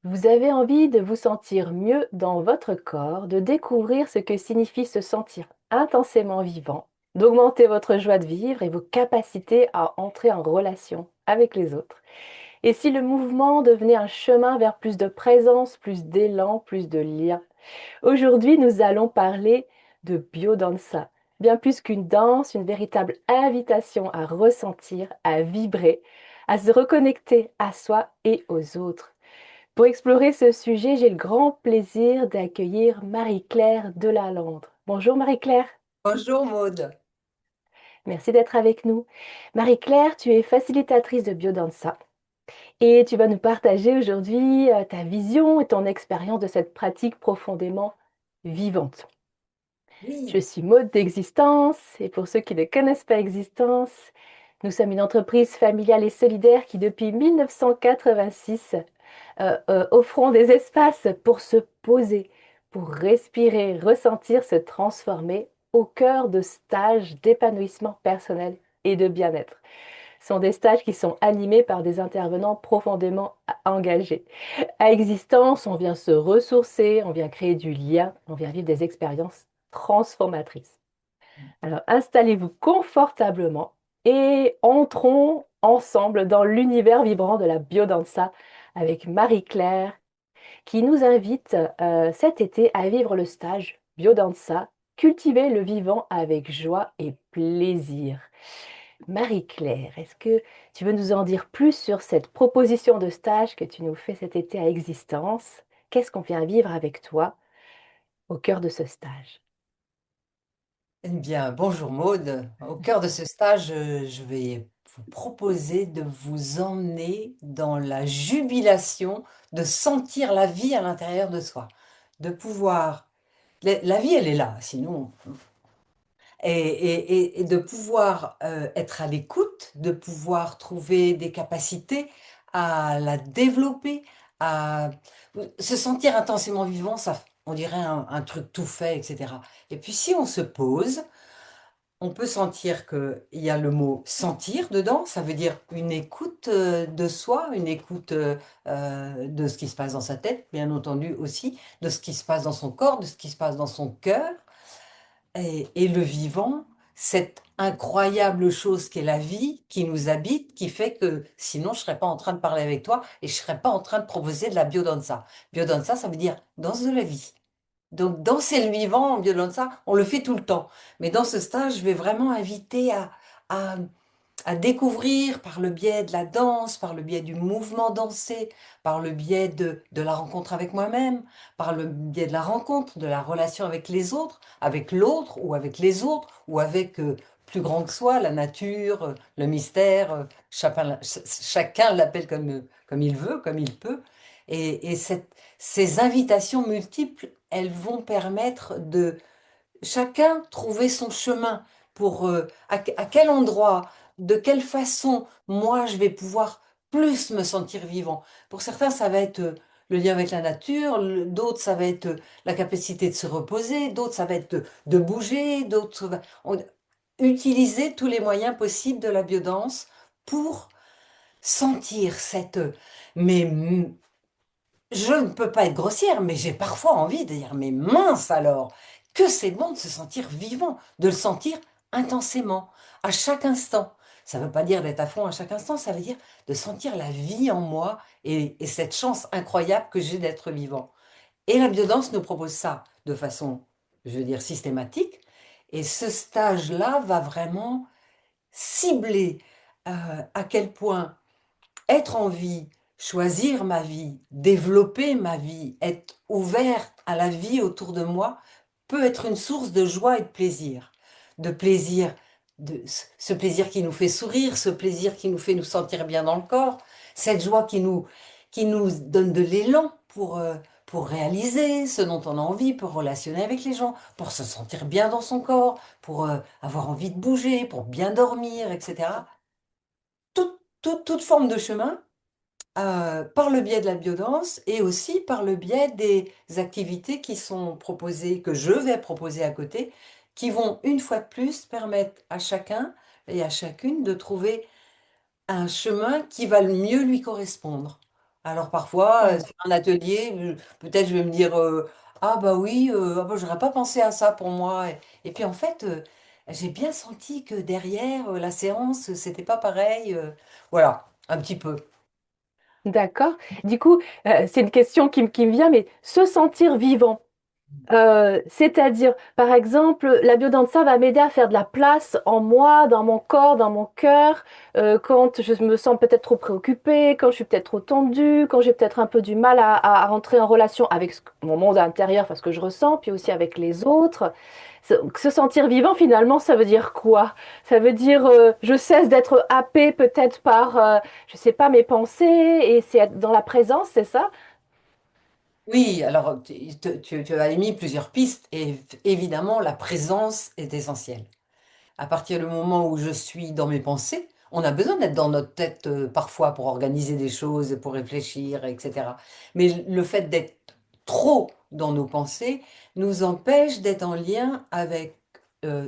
Vous avez envie de vous sentir mieux dans votre corps, de découvrir ce que signifie se sentir intensément vivant, d'augmenter votre joie de vivre et vos capacités à entrer en relation avec les autres. Et si le mouvement devenait un chemin vers plus de présence, plus d'élan, plus de lien? Aujourd'hui, nous allons parler de biodanza. Bien plus qu'une danse, une véritable invitation à ressentir, à vibrer, à se reconnecter à soi et aux autres. Pour explorer ce sujet, j'ai le grand plaisir d'accueillir Marie-Claire Delalandre. Bonjour Marie-Claire, Bonjour Maude. merci d'être avec nous. Marie-Claire, tu es facilitatrice de biodanza et tu vas nous partager aujourd'hui ta vision et ton expérience de cette pratique profondément vivante. Je Oui, suis Maude d'Existence et pour ceux qui ne connaissent pas Existence, nous sommes une entreprise familiale et solidaire qui depuis 1986 offrons des espaces pour se poser, pour respirer, ressentir, se transformer au cœur de stages d'épanouissement personnel et de bien-être. Ce sont des stages qui sont animés par des intervenants profondément engagés. À Existence, on vient se ressourcer, on vient créer du lien, on vient vivre des expériences transformatrices. Alors installez-vous confortablement et entrons ensemble dans l'univers vibrant de la biodanza avec Marie-Claire qui nous invite cet été à vivre le stage Biodanza, cultiver le vivant avec joie et plaisir. Marie-Claire, est-ce que tu veux nous en dire plus sur cette proposition de stage que tu nous fais cet été à Existence? Qu'est-ce qu'on vient vivre avec toi au cœur de ce stage? eh bien, bonjour Maude. Au cœur de ce stage, je vais vous proposer de vous emmener dans la jubilation de sentir la vie à l'intérieur de soi, de pouvoir... La vie, elle est là, sinon... Et de pouvoir être à l'écoute, de pouvoir trouver des capacités à la développer, à se sentir intensément vivant, ça, on dirait un truc tout fait, etc. Et puis si on se pose, on peut sentir qu'il y a le mot sentir dedans, ça veut dire une écoute de soi, une écoute de ce qui se passe dans sa tête, bien entendu aussi, de ce qui se passe dans son corps, de ce qui se passe dans son cœur. Et le vivant, cette incroyable chose qu'est la vie, qui nous habite, qui fait que sinon je ne serais pas en train de parler avec toi et je ne serais pas en train de proposer de la biodanza. Biodanza, ça veut dire danse de la vie. Donc danser le vivant en biodanza, on le fait tout le temps. Mais dans ce stage, je vais vraiment inviter à à découvrir par le biais de la danse, par le biais du mouvement dansé, par le biais de la rencontre avec moi-même, par le biais de la rencontre, de la relation avec les autres, avec l'autre ou avec les autres, ou avec plus grand que soi, la nature, le mystère, chacun l'appelle comme il veut, comme il peut. Ces invitations multiples, elles vont permettre de chacun trouver son chemin pour à quel endroit, de quelle façon moi je vais pouvoir plus me sentir vivant. Pour certains, ça va être le lien avec la nature, d'autres, ça va être la capacité de se reposer, d'autres, ça va être de bouger, utiliser tous les moyens possibles de la biodance pour sentir cette... Mais je ne peux pas être grossière, mais j'ai parfois envie de dire, mais mince alors, que c'est bon de se sentir vivant, de le sentir intensément, à chaque instant. Ça ne veut pas dire d'être à fond à chaque instant, ça veut dire de sentir la vie en moi et cette chance incroyable que j'ai d'être vivant. Et la biodanse nous propose ça de façon, je veux dire, systématique. Et ce stage-là va vraiment cibler à quel point être en vie, choisir ma vie, développer ma vie, être ouvert à la vie autour de moi, peut être une source de joie et de plaisir. De plaisir, ce plaisir qui nous fait sourire, ce plaisir qui nous fait nous sentir bien dans le corps, cette joie qui nous donne de l'élan pour réaliser ce dont on a envie, pour relationner avec les gens, pour se sentir bien dans son corps, pour avoir envie de bouger, pour bien dormir, etc. Toute forme de chemin par le biais de la biodanse et aussi par le biais des activités qui sont proposées, que je vais proposer à côté, qui vont une fois de plus permettre à chacun et à chacune de trouver un chemin qui va le mieux lui correspondre. Alors parfois, Hmm. sur un atelier, peut-être je vais me dire, ah bah oui, ah bah, j'aurais pas pensé à ça pour moi. Et puis en fait, j'ai bien senti que derrière la séance, c'était pas pareil. Voilà, un petit peu. D'accord. Du coup, c'est une question qui me vient, mais se sentir vivant. C'est-à-dire, par exemple, la biodanza va m'aider à faire de la place en moi, dans mon corps, dans mon cœur, quand je me sens peut-être trop préoccupée, quand je suis peut-être trop tendue, quand j'ai peut-être un peu du mal à rentrer en relation avec mon monde intérieur, enfin, ce que je ressens, puis aussi avec les autres. Se sentir vivant, finalement, ça veut dire quoi? Ça veut dire je cesse d'être happée peut-être par, je sais pas, mes pensées, et c'est être dans la présence, c'est ça? Oui, alors tu as émis plusieurs pistes et évidemment, la présence est essentielle. À partir du moment où je suis dans mes pensées, on a besoin d'être dans notre tête parfois pour organiser des choses, pour réfléchir, etc. Mais le fait d'être trop dans nos pensées nous empêche d'être en lien avec,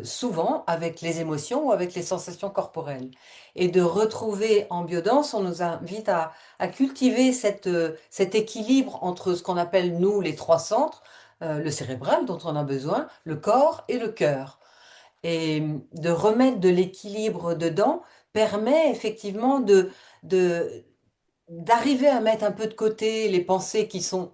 souvent, avec les émotions ou avec les sensations corporelles. Et de retrouver en biodanse, on nous invite à cultiver cet équilibre entre ce qu'on appelle, nous, les trois centres, le cérébral dont on a besoin, le corps et le cœur. Et de remettre de l'équilibre dedans permet effectivement de, d'arriver à mettre un peu de côté les pensées qui sont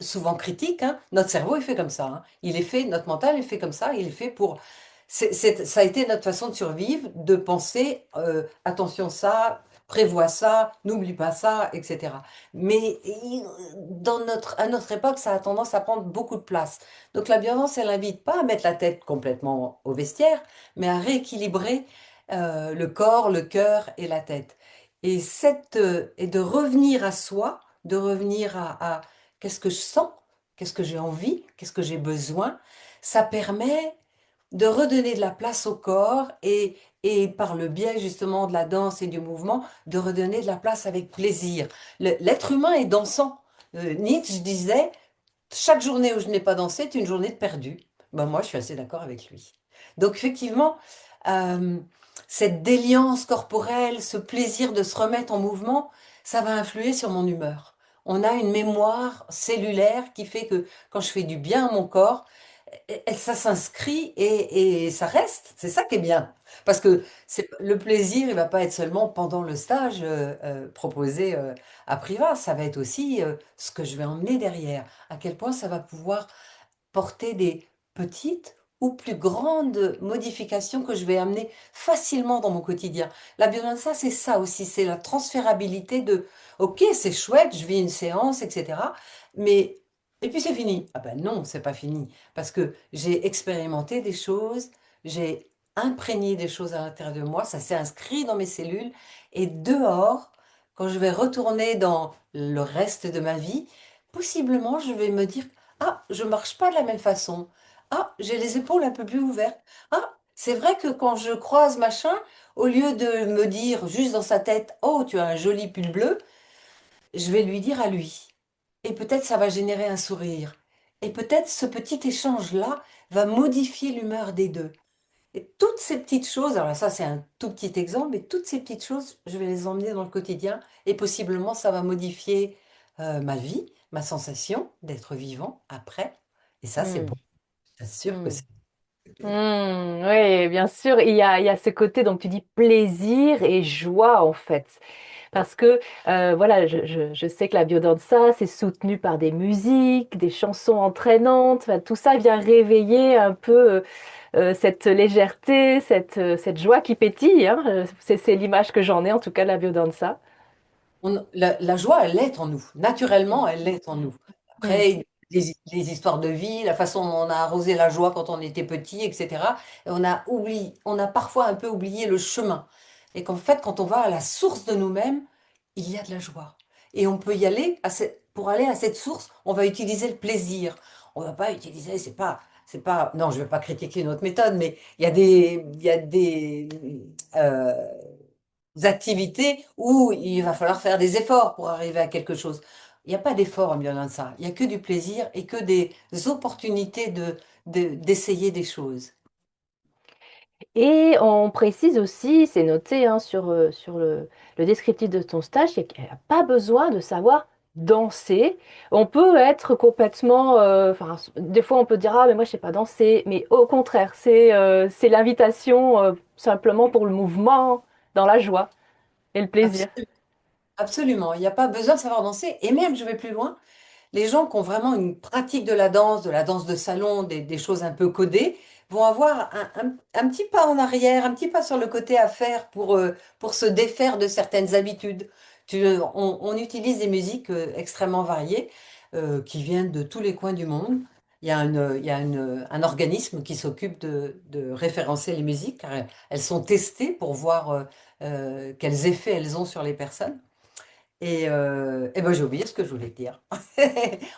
souvent critiques, hein. Notre cerveau est fait comme ça, hein. Il est fait, notre mental est fait comme ça, il est fait pour... ça a été notre façon de survivre, de penser, attention ça, prévois ça, n'oublie pas ça, etc. Mais à notre époque, ça a tendance à prendre beaucoup de place. Donc la bienveillance, elle n'invite pas à mettre la tête complètement au vestiaire, mais à rééquilibrer le corps, le cœur et la tête. Et de revenir à soi, de revenir à qu'est-ce que je sens, qu'est-ce que j'ai envie, qu'est-ce que j'ai besoin, ça permet de redonner de la place au corps et par le biais justement de la danse et du mouvement, de redonner de la place avec plaisir. L'être humain est dansant. Nietzsche disait, chaque journée où je n'ai pas dansé est une journée de perdu. Ben, moi, je suis assez d'accord avec lui. Donc effectivement, euh, cette déliance corporelle, ce plaisir de se remettre en mouvement, ça va influer sur mon humeur. On a une mémoire cellulaire qui fait que quand je fais du bien à mon corps, ça s'inscrit et ça reste. C'est ça qui est bien. Parce que le plaisir, il va pas être seulement pendant le stage proposé à Privas, ça va être aussi ce que je vais emmener derrière. À quel point ça va pouvoir porter des petites ou plus grandes modifications que je vais amener facilement dans mon quotidien. La biodynamisme, c'est ça aussi, c'est la transférabilité de, ok, c'est chouette, je vis une séance, etc. Mais, et puis c'est fini. Ah ben non, c'est pas fini, parce que j'ai expérimenté des choses, j'ai imprégné des choses à l'intérieur de moi, ça s'est inscrit dans mes cellules, et dehors, quand je vais retourner dans le reste de ma vie, possiblement je vais me dire, ah, je marche pas de la même façon. Ah, j'ai les épaules un peu plus ouvertes. Ah, c'est vrai que quand je croise machin, au lieu de me dire juste dans sa tête, oh, tu as un joli pull bleu, je vais lui dire à lui. Et peut-être ça va générer un sourire. Et peut-être ce petit échange-là va modifier l'humeur des deux. Et toutes ces petites choses, alors ça c'est un tout petit exemple, mais toutes ces petites choses, je vais les emmener dans le quotidien et possiblement ça va modifier ma vie, ma sensation d'être vivant après. Et ça c'est Hmm, bon, c'est sûr que hmm. c'est plaisir. Oui, bien sûr, il y a ce côté, donc tu dis plaisir et joie en fait. Parce que voilà, je sais que la biodanza, c'est soutenu par des musiques, des chansons entraînantes, enfin, tout ça vient réveiller un peu cette légèreté, cette joie qui pétille, hein. C'est l'image que j'en ai en tout cas de la biodanza. La joie, elle est en nous. Naturellement, elle est en nous. Mm. Après, les histoires de vie, la façon dont on a arrosé la joie quand on était petit, etc. On a parfois un peu oublié le chemin. Et qu'en fait, quand on va à la source de nous-mêmes, il y a de la joie. Et on peut y aller, pour aller à cette source, on va utiliser le plaisir. On va pas utiliser, c'est pas, non, je vais pas critiquer notre méthode, mais il y a euh, activités où il va falloir faire des efforts pour arriver à quelque chose. Il n'y a pas d'effort en ça. Il n'y a que du plaisir et que des opportunités d'essayer des choses. Et on précise aussi, c'est noté hein, sur le descriptif de ton stage, qu'il n'y a pas besoin de savoir danser. On peut être complètement, enfin, des fois on peut dire, ah mais moi je sais pas danser, mais au contraire, c'est l'invitation simplement pour le mouvement, dans la joie et le plaisir. Absolument. Absolument. Il n'y a pas besoin de savoir danser. Et même, je vais plus loin. Les gens qui ont vraiment une pratique de la danse de salon, des choses un peu codées, vont avoir un petit pas en arrière, un petit pas sur le côté à faire pour se défaire de certaines habitudes. On utilise des musiques extrêmement variées qui viennent de tous les coins du monde. Un organisme qui s'occupe de référencer les musiques, car elles sont testées pour voir quels effets elles ont sur les personnes. Et ben, j'ai oublié ce que je voulais dire.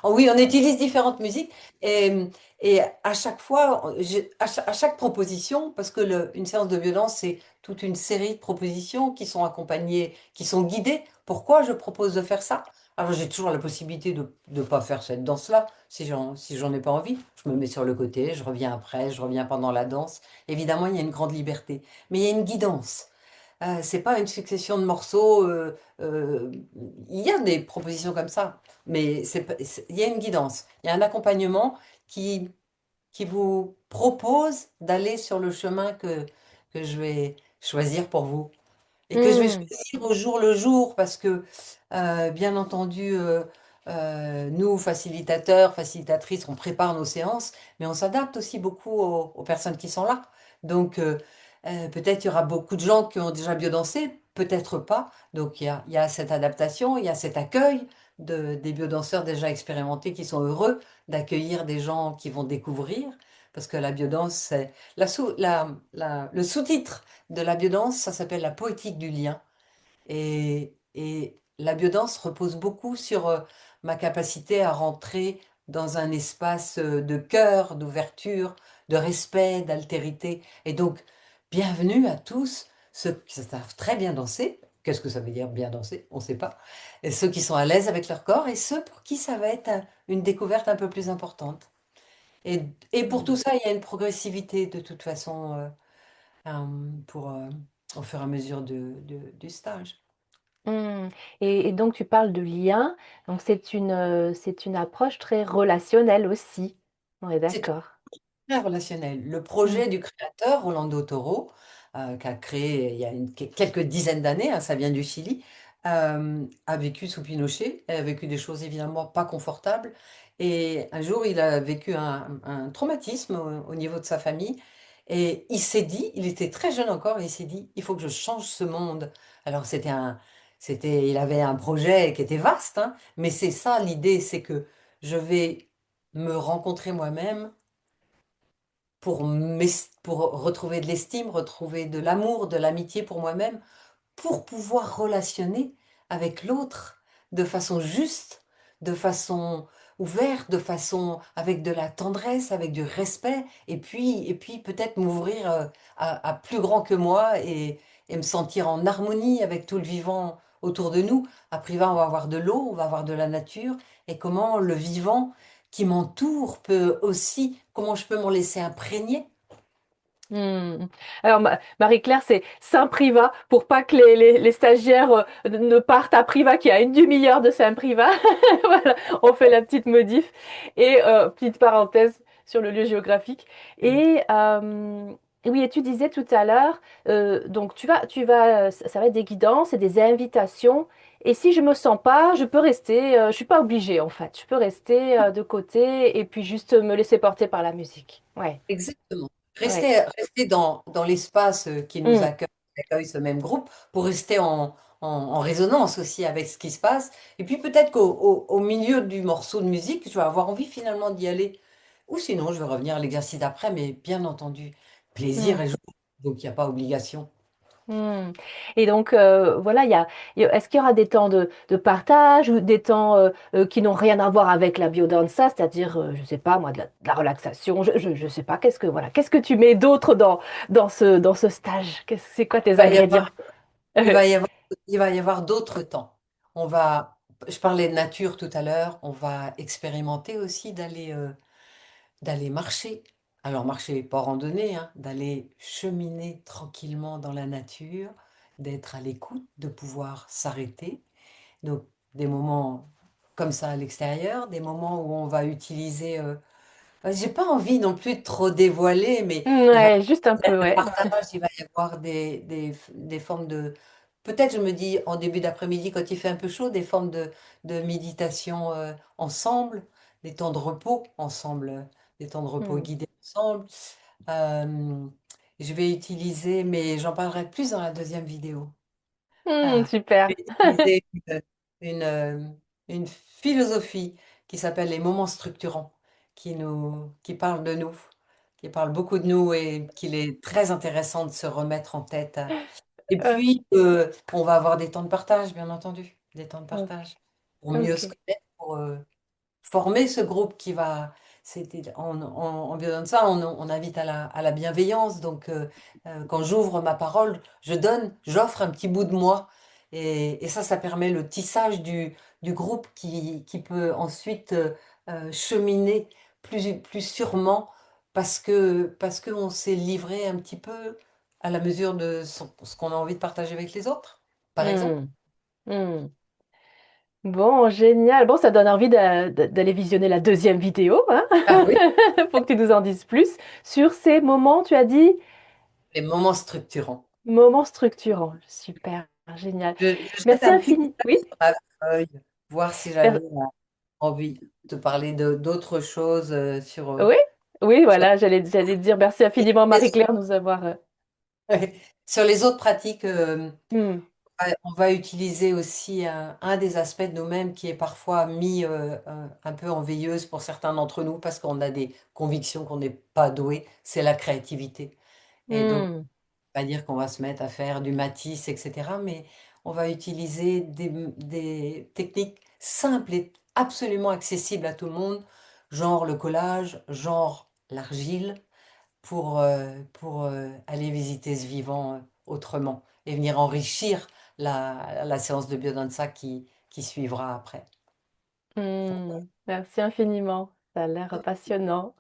Oh oui, on utilise différentes musiques et à chaque fois, à chaque proposition, parce que une séance de violence, c'est toute une série de propositions qui sont accompagnées, qui sont guidées. Pourquoi je propose de faire ça? Alors j'ai toujours la possibilité de ne pas faire cette danse-là, si j'en ai pas envie. Je me mets sur le côté, je reviens après, je reviens pendant la danse. Évidemment, il y a une grande liberté, mais il y a une guidance. C'est pas une succession de morceaux. Euh, il y a des propositions comme ça, mais il y a une guidance, il y a un accompagnement qui, qui vous propose d'aller sur le chemin que je vais choisir pour vous et que je vais Hmm. choisir au jour le jour parce que, bien entendu, nous, facilitateurs, facilitatrices, on prépare nos séances, mais on s'adapte aussi beaucoup aux personnes qui sont là. Donc, peut-être il y aura beaucoup de gens qui ont déjà biodansé, peut-être pas. Donc, il y a cette adaptation, il y a cet accueil des biodanseurs déjà expérimentés qui sont heureux d'accueillir des gens qui vont découvrir. Parce que la biodanse, c'est le sous-titre de la biodanse, ça s'appelle la poétique du lien. Et la biodanse repose beaucoup sur ma capacité à rentrer dans un espace de cœur, d'ouverture, de respect, d'altérité. Et donc, bienvenue à tous ceux qui savent très bien danser. Qu'est-ce que ça veut dire bien danser? On ne sait pas. Et ceux qui sont à l'aise avec leur corps et ceux pour qui ça va être une découverte un peu plus importante. Et, et pour tout ça, il y a une progressivité de toute façon au fur et à mesure du stage. Hmm. Et donc tu parles de lien, donc c'est une approche très relationnelle aussi. On est C'est d'accord. très relationnel. Le Hmm. projet du créateur, Rolando Toro, qui a créé il y a quelques dizaines d'années, hein, ça vient du Chili, a vécu sous Pinochet, a vécu des choses évidemment pas confortables. Et un jour, il a vécu un traumatisme au niveau de sa famille. Et il s'est dit, il était très jeune encore, et il s'est dit, il faut que je change ce monde. Alors il avait un projet qui était vaste, hein, mais c'est ça l'idée, c'est que je vais me rencontrer moi-même pour retrouver de l'estime, retrouver de l'amour, de l'amitié pour moi-même, pour pouvoir relationner avec l'autre de façon juste, de façon ouverte, de façon avec de la tendresse, avec du respect, et puis peut-être m'ouvrir à plus grand que moi et me sentir en harmonie avec tout le vivant autour de nous. Après, on va avoir de l'eau, on va avoir de la nature, et comment le vivant qui m'entoure peut aussi, comment je peux m'en laisser imprégner. Hmm. Alors Marie-Claire, c'est Saint-Privat pour pas que les stagiaires ne partent à Privat, qui a une demi-heure de Saint-Privat. Voilà, on fait la petite modif et petite parenthèse sur le lieu géographique. Et oui, et tu disais tout à l'heure, donc ça va être des guidances et des invitations. Et si je me sens pas, je peux rester, je suis pas obligée en fait. Je peux rester de côté et puis juste me laisser porter par la musique. Ouais, Exactement. ouais. Rester dans l'espace qui nous Hmm. accueille, qui accueille ce même groupe, pour rester en résonance aussi avec ce qui se passe. Et puis peut-être au milieu du morceau de musique, je vais avoir envie finalement d'y aller. Ou sinon, je vais revenir à l'exercice d'après, mais bien entendu, Hmm. plaisir et joie. Donc, il n'y a pas obligation. Hmm. Et donc, voilà, est-ce qu'il y aura des temps de partage ou des temps qui n'ont rien à voir avec la biodanza, c'est-à-dire, je sais pas, moi, de la relaxation, je sais pas, qu'est-ce que tu mets d'autre dans ce stage? C'est quoi Il tes va y ingrédients? avoir, il va y avoir, il va y avoir d'autres temps. Je parlais de nature tout à l'heure, on va expérimenter aussi d'aller marcher Alors marcher, pas randonner, hein, d'aller cheminer tranquillement dans la nature, d'être à l'écoute, de pouvoir s'arrêter. Donc des moments comme ça à l'extérieur, des moments où on va utiliser. J'ai pas envie non plus de trop dévoiler, mais il va Ouais, juste un peu, le ouais. partage, il va y avoir des formes de. Peut-être, je me dis, en début d'après-midi, quand il fait un peu chaud, des formes de méditation ensemble, des temps de repos ensemble, des temps de repos Hmm. guidés ensemble. Euh, je vais utiliser, mais j'en parlerai plus dans la deuxième vidéo. Ah, je Super. vais utiliser une, euh, une philosophie qui s'appelle les moments structurants, qui parle de nous, qui parle beaucoup de nous et qu'il est très intéressant de se remettre en tête. Et Euh, puis, on va avoir des temps de partage, bien entendu, des temps de ok. partage pour mieux se Ok. connaître, pour former ce groupe qui va. En Biodanza, on invite à la bienveillance. Donc, quand j'ouvre ma parole, j'offre un petit bout de moi. Et ça permet le tissage du groupe qui peut ensuite cheminer plus sûrement parce qu'on s'est livré un petit peu à la mesure de ce qu'on a envie de partager avec les autres, par exemple. Hmm. Hmm. Bon, génial. Bon, ça donne envie d'aller visionner la deuxième vidéo, hein. Ah oui, Faut que tu nous en dises plus sur ces moments, tu as dit, les moments structurants. moments structurants. Super, génial. Je jette Merci un petit coup infini. d'œil Oui. sur ma feuille, voir si j'avais Per- envie de parler d'autres choses Oui, oui, sur, voilà, j'allais te dire merci infiniment, les Marie-Claire, de nous avoir. sur les autres pratiques. Hmm. On va utiliser aussi un des aspects de nous-mêmes qui est parfois mis un peu en veilleuse pour certains d'entre nous parce qu'on a des convictions qu'on n'est pas doué, c'est la créativité. Et donc, Hmm. pas dire qu'on va se mettre à faire du Matisse, etc. Mais on va utiliser des techniques simples et absolument accessibles à tout le monde, genre le collage, genre l'argile, pour aller visiter ce vivant autrement et venir enrichir la séance de biodanza qui suivra après. Merci infiniment. Ça a l'air passionnant.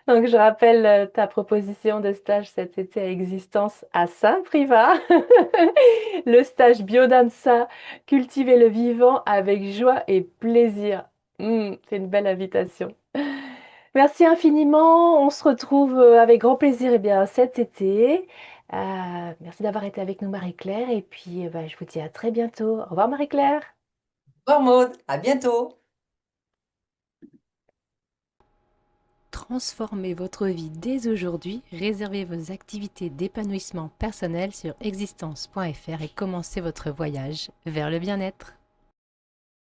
Donc, je rappelle ta proposition de stage cet été à Existence à Saint-Privat. Le stage Biodanza, cultiver le vivant avec joie et plaisir. C'est une belle invitation. Merci infiniment. On se retrouve avec grand plaisir cet été. Merci d'avoir été avec nous, Marie-Claire. Et puis, bah, je vous dis à très bientôt. Au revoir, Marie-Claire. Au revoir Maud, à bientôt! Transformez votre vie dès aujourd'hui, réservez vos activités d'épanouissement personnel sur existence.fr et commencez votre voyage vers le bien-être.